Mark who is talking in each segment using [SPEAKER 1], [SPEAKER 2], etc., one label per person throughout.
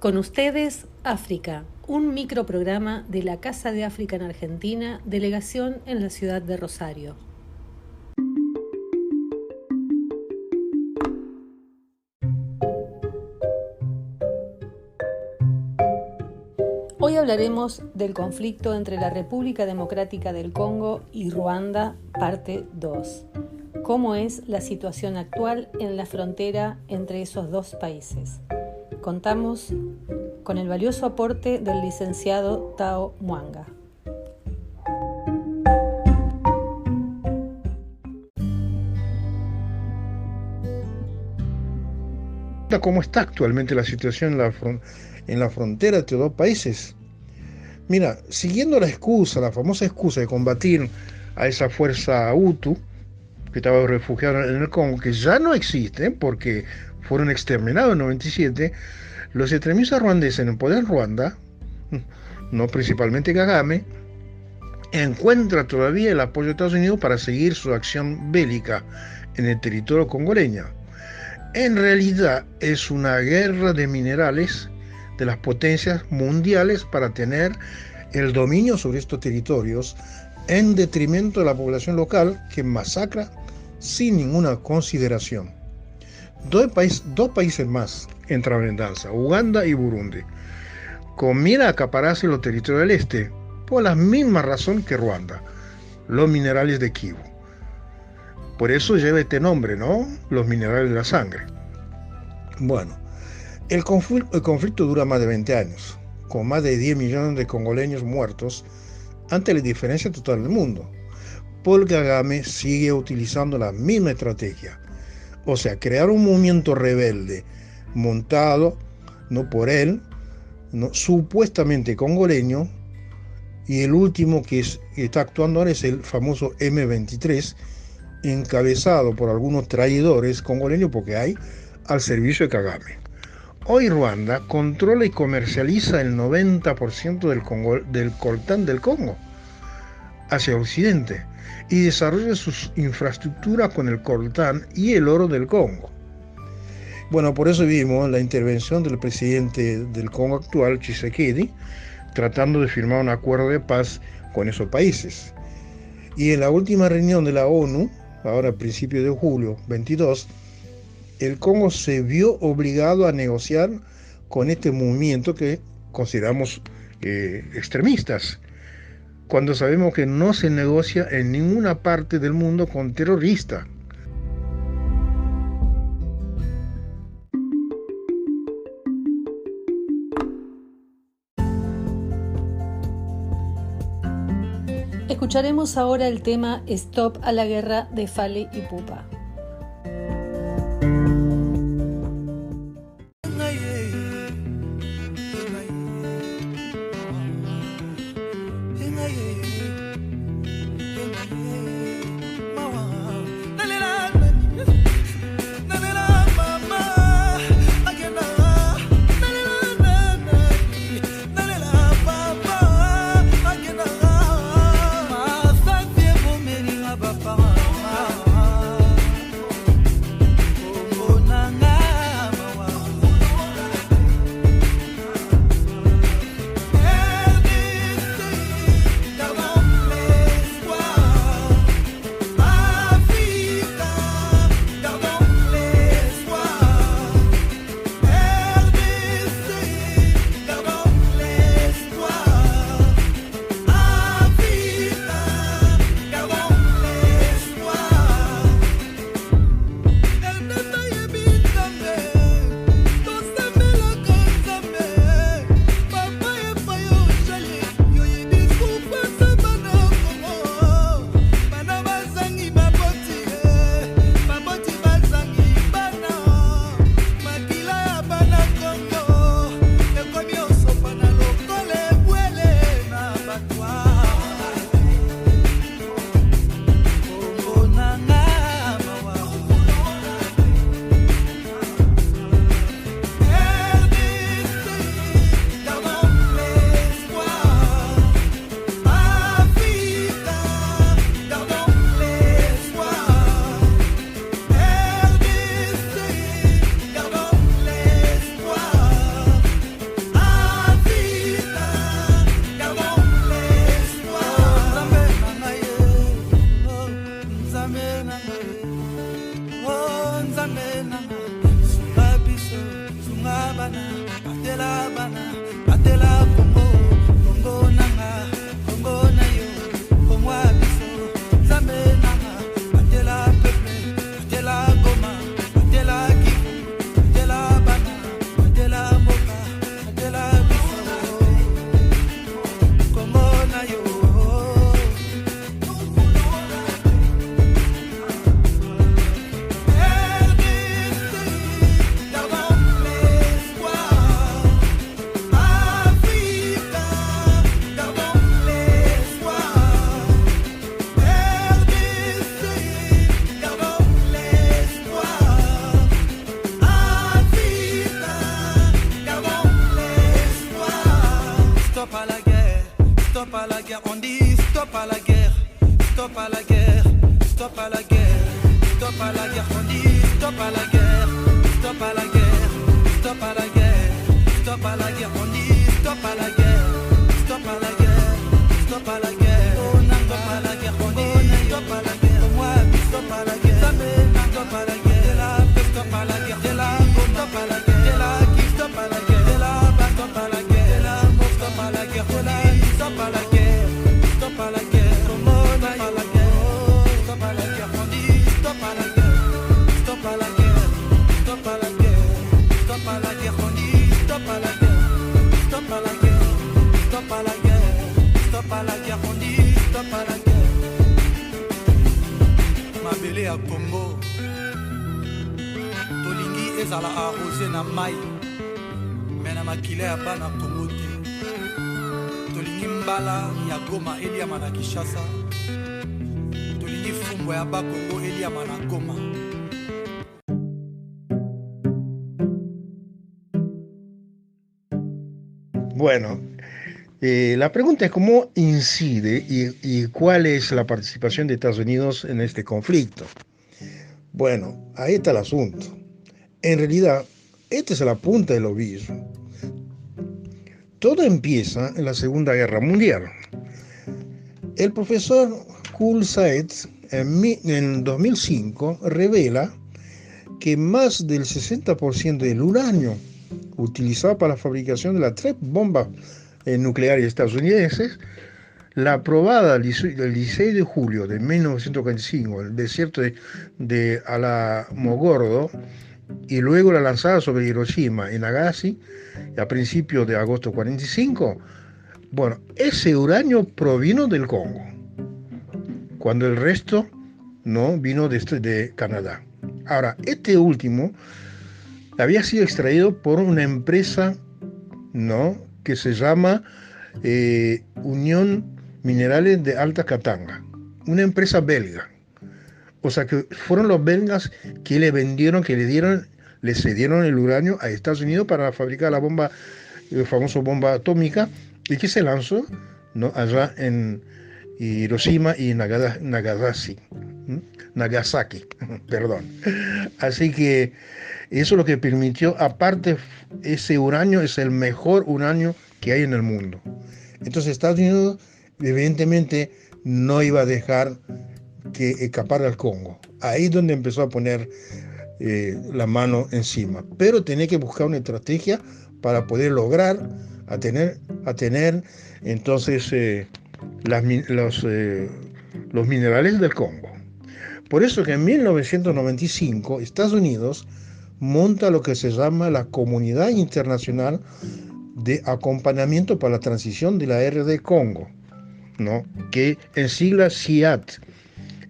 [SPEAKER 1] Con ustedes, África, un microprograma de la Casa de África en Argentina, delegación en la ciudad de Rosario. Hoy hablaremos del conflicto entre la República Democrática del Congo y Ruanda, parte 2. ¿Cómo es la situación actual en la frontera entre esos dos países? Contamos con el valioso aporte del licenciado Tao Mwanga.
[SPEAKER 2] ¿Cómo está actualmente la situación en la frontera entre dos países? Mira, siguiendo la famosa excusa de combatir a esa fuerza Hutu que estaba refugiada en el Congo, que ya no existe porque fueron exterminados en 97, los extremistas ruandeses en el poder en Ruanda, no principalmente Kagame, encuentra todavía el apoyo de Estados Unidos para seguir su acción bélica en el territorio congoleño. En realidad es una guerra de minerales de las potencias mundiales para tener el dominio sobre estos territorios en detrimento de la población local que masacra sin ninguna consideración. Dos países más entraron en danza, Uganda y Burundi, con mira a acapararse los territorios del este, por la misma razón que Ruanda, los minerales de Kivu. Por eso lleva este nombre, ¿no? Los minerales de la sangre. Bueno, el conflicto dura más de 20 años, con más de 10 millones de congoleños muertos, ante la diferencia total del mundo. Paul Kagame sigue utilizando la misma estrategia, o sea, crear un movimiento rebelde montado, no por él, no, supuestamente congoleño, y el último que está actuando ahora es el famoso M23, encabezado por algunos traidores congoleños, porque hay al servicio de Kagame. Hoy Ruanda controla y comercializa el 90% del coltán del Congo hacia occidente y desarrolla sus infraestructuras con el coltán y el oro del Congo. Bueno, por eso vimos la intervención del presidente del Congo actual, Tshisekedi, tratando de firmar un acuerdo de paz con esos países. Y en la última reunión de la ONU, ahora a principios de julio 22, el Congo se vio obligado a negociar con este movimiento que consideramos extremistas, cuando sabemos que no se negocia en ninguna parte del mundo con terroristas.
[SPEAKER 1] Escucharemos ahora el tema Stop a la guerra de Fally Ipupa.
[SPEAKER 2] Bueno, la pregunta es cómo incide y cuál es la participación de Estados Unidos en este conflicto. Bueno, ahí está el asunto. En realidad, esta es la punta del ovillo. Todo empieza en la Segunda Guerra Mundial. El profesor Kuhl Seitz en 2005 revela que más del 60% del uranio utilizado para la fabricación de las 3 bombas nucleares estadounidenses, la aprobada el 16 de julio de 1945 en el desierto de Alamogordo y luego la lanzada sobre Hiroshima y Nagasaki a principios de agosto de 1945, bueno, ese uranio provino del Congo, cuando el resto no vino de Canadá. Ahora, este último había sido extraído por una empresa, ¿no?, que se llama Unión Minerales de Alta Katanga, una empresa belga. O sea que fueron los belgas que le cedieron el uranio a Estados Unidos para fabricar la bomba, la famosa bomba atómica, y que se lanzó, ¿no?, allá en Hiroshima y Nagasaki, perdón. Así que eso es lo que permitió, aparte, ese uranio es el mejor uranio que hay en el mundo. Entonces Estados Unidos evidentemente no iba a dejar que escapara al Congo. Ahí es donde empezó a poner la mano encima. Pero tenía que buscar una estrategia para poder lograr a tener entonces los minerales del Congo. Por eso que en 1995 Estados Unidos monta lo que se llama la Comunidad Internacional de Acompañamiento para la Transición de la RD Congo, ¿no?, que en siglas CIAT.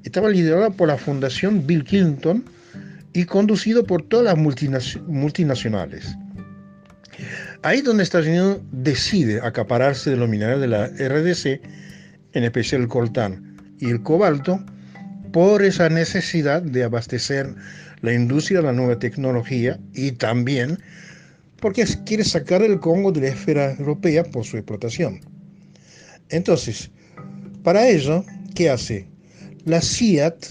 [SPEAKER 2] Estaba liderada por la Fundación Bill Clinton y conducido por todas las multinacionales. Ahí es donde Estados Unidos decide acapararse de los minerales de la RDC, en especial el coltán y el cobalto, por esa necesidad de abastecer la industria de la nueva tecnología y también porque quiere sacar el Congo de la esfera europea por su explotación. Entonces, para ello, ¿qué hace? La CIAT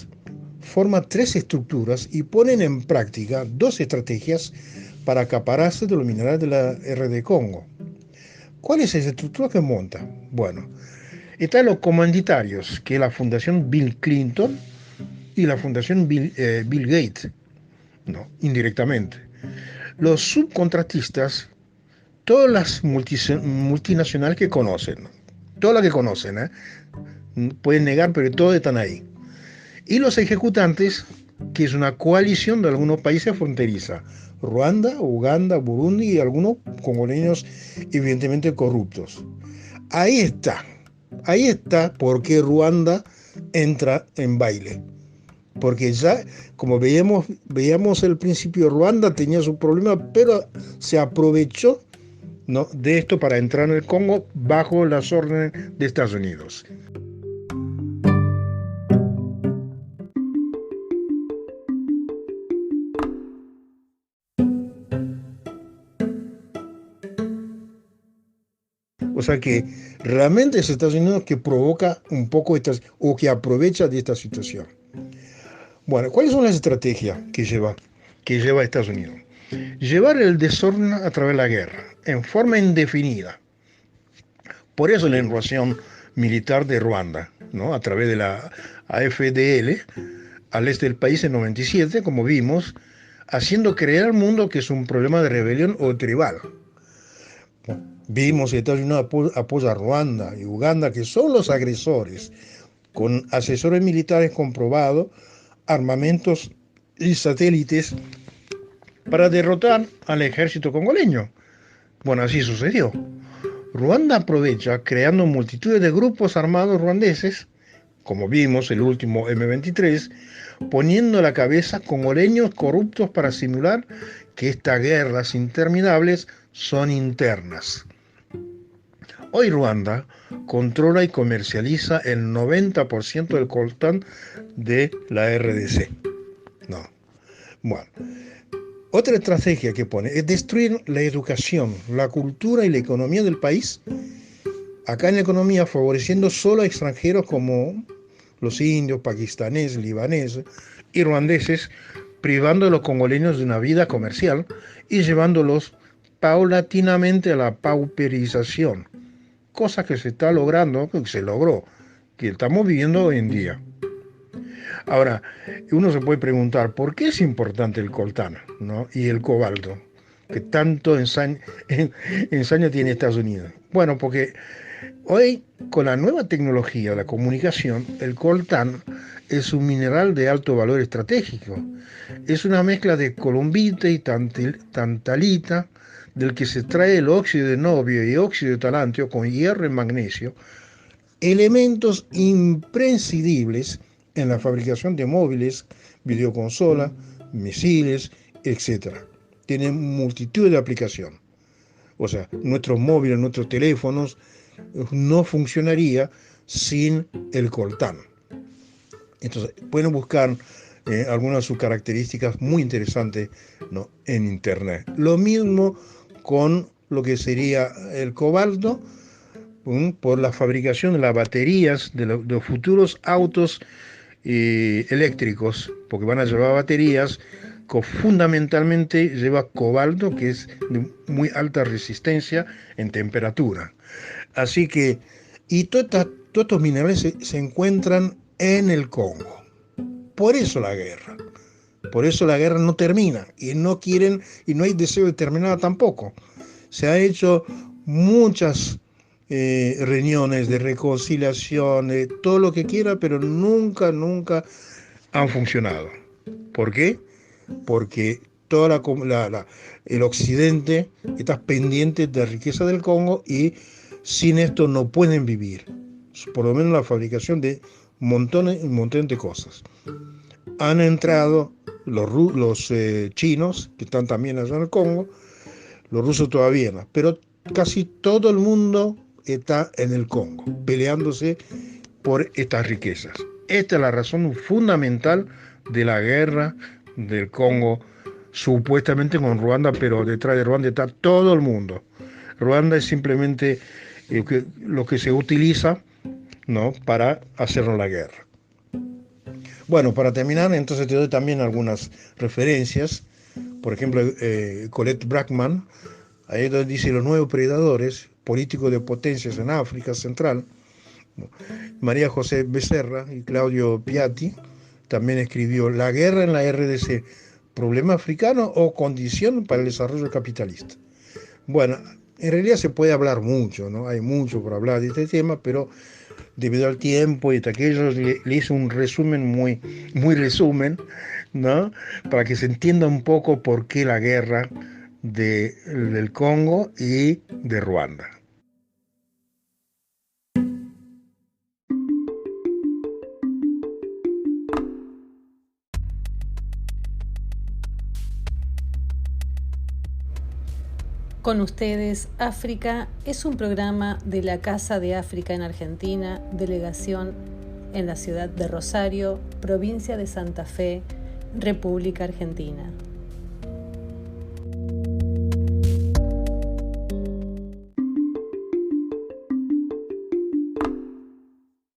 [SPEAKER 2] forma 3 estructuras y ponen en práctica 2 estrategias para acapararse de los minerales de la RD Congo. ¿Cuál es esa estructura que monta? Bueno, están los comanditarios, que es la Fundación Bill Clinton y la Fundación Bill Gates, no, indirectamente. Los subcontratistas, todas las multinacionales que conocen, todas las que conocen, pueden negar, pero todas están ahí. Y los ejecutantes, que es una coalición de algunos países fronterizos, Ruanda, Uganda, Burundi y algunos congoleños evidentemente corruptos. Ahí está por qué Ruanda entra en baile. Porque ya, como veíamos al principio, Ruanda tenía su problema, pero se aprovechó, ¿no?, de esto para entrar en el Congo bajo las órdenes de Estados Unidos. O sea que realmente es Estados Unidos que provoca un poco o que aprovecha de esta situación. Bueno, ¿cuáles son las estrategias que lleva Estados Unidos? Llevar el desorden a través de la guerra, en forma indefinida. Por eso la invasión militar de Ruanda, ¿no?, a través de la AFDL, al este del país en 97, como vimos, haciendo creer al mundo que es un problema de rebelión o tribal. Vimos que Estados Unidos apoya a Ruanda y Uganda, que son los agresores, con asesores militares comprobados, armamentos y satélites para derrotar al ejército congoleño. Bueno, así sucedió. Ruanda aprovecha creando multitudes de grupos armados ruandeses, como vimos el último M23, poniendo a la cabeza congoleños corruptos para simular que estas guerras interminables son internas. Hoy Ruanda controla y comercializa el 90% del coltán de la RDC. No. Bueno. Otra estrategia que pone es destruir la educación, la cultura y la economía del país. Acá en la economía favoreciendo solo a extranjeros como los indios, pakistaneses, libaneses y ruandeses, privando a los congoleños de una vida comercial y llevándolos paulatinamente a la pauperización, cosa que se está logrando, que se logró, que estamos viviendo hoy en día. Ahora, uno se puede preguntar, ¿por qué es importante el coltán, ¿no?, y el cobalto, que tanto ensaña tiene Estados Unidos? Bueno, porque hoy, con la nueva tecnología de la comunicación, el coltán es un mineral de alto valor estratégico. Es una mezcla de columbita y tantalita, del que se extrae el óxido de nobio y óxido de talantio con hierro y magnesio, elementos imprescindibles en la fabricación de móviles, videoconsolas, misiles, etc. Tienen multitud de aplicaciones. O sea, nuestros móviles, nuestros teléfonos no funcionaría sin el coltán. Entonces, pueden buscar algunas de sus características muy interesantes, ¿no?, en internet. Lo mismo con lo que sería el cobalto, por la fabricación de las baterías de los futuros autos eléctricos, porque van a llevar baterías que fundamentalmente lleva cobalto, que es de muy alta resistencia en temperatura. Así que, y todos estos minerales se encuentran en el Congo. Por eso la guerra no termina, y no quieren, y no hay deseo de terminarla tampoco. Se han hecho muchas reuniones de reconciliación, todo lo que quiera, pero nunca han funcionado. ¿Por qué? Porque el occidente está pendiente de la riqueza del Congo y sin esto no pueden vivir. Por lo menos la fabricación de montones de cosas. Han entrado los chinos, que están también allá en el Congo, los rusos todavía no, pero casi todo el mundo está en el Congo, peleándose por estas riquezas. Esta es la razón fundamental de la guerra del Congo, supuestamente con Ruanda, pero detrás de Ruanda está todo el mundo. Ruanda es simplemente lo que se utiliza, ¿no?, para hacernos la guerra. Bueno, para terminar, entonces te doy también algunas referencias. Por ejemplo, Colette Brackman, ahí donde dice los nuevos predadores políticos de potencias en África Central. María José Becerra y Claudio Piatti también escribió La guerra en la RDC, problema africano o condición para el desarrollo capitalista. Bueno, En realidad se puede hablar mucho, ¿no? Hay mucho por hablar de este tema, pero debido al tiempo y de aquello, le hice un resumen muy resumen, ¿no? Para que se entienda un poco por qué la guerra del Congo y de Ruanda.
[SPEAKER 1] Con ustedes, África es un programa de la Casa de África en Argentina, delegación en la ciudad de Rosario, provincia de Santa Fe, República Argentina.